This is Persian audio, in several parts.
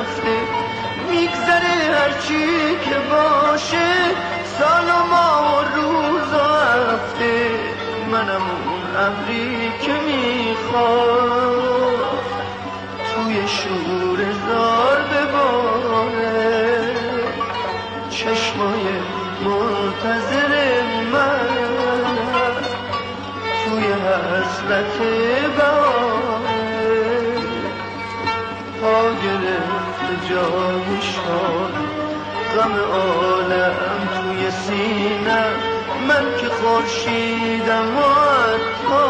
رفته، میگذره هرچی که باشه، سال و ماه و روز و هفته. منم اون ابری که میخواد توی شور زار بباره، چشمای منتظر من توی حسرت بهاره. پا گرفت جای شاد، غم عالم توی سینه، من که خورشیدم و حتی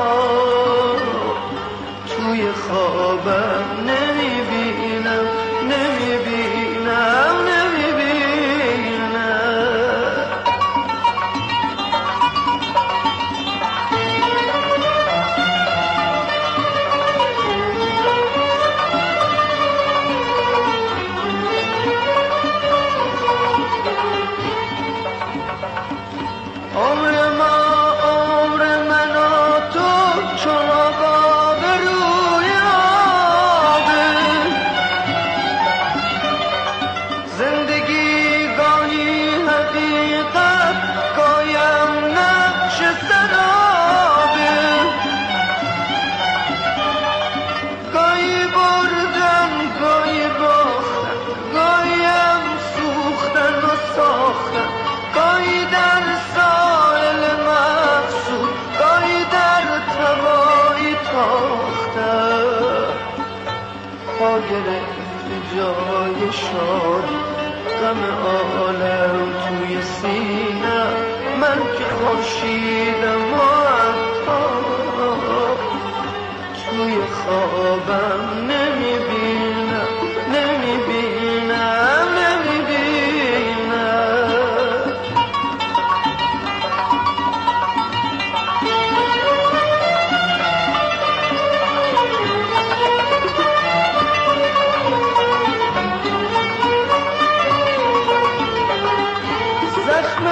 توی خوابم نمیبینم، نمیبینم، نمیبینم. پا گرفت جای شاد، غم عالم توی سینه، من که خورشیدم و حتی توی خوابم نمیبینم، نمیبینم، نمیبینم.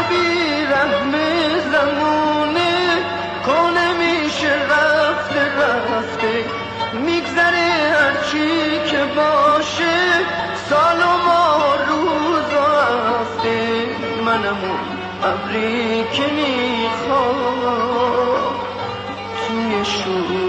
بیرحم زمونه کنه میشه رفته رفته، میگذره هرچی که باشه، سال و ماه روز و هفته. منم اون ابری که میخواد توی شور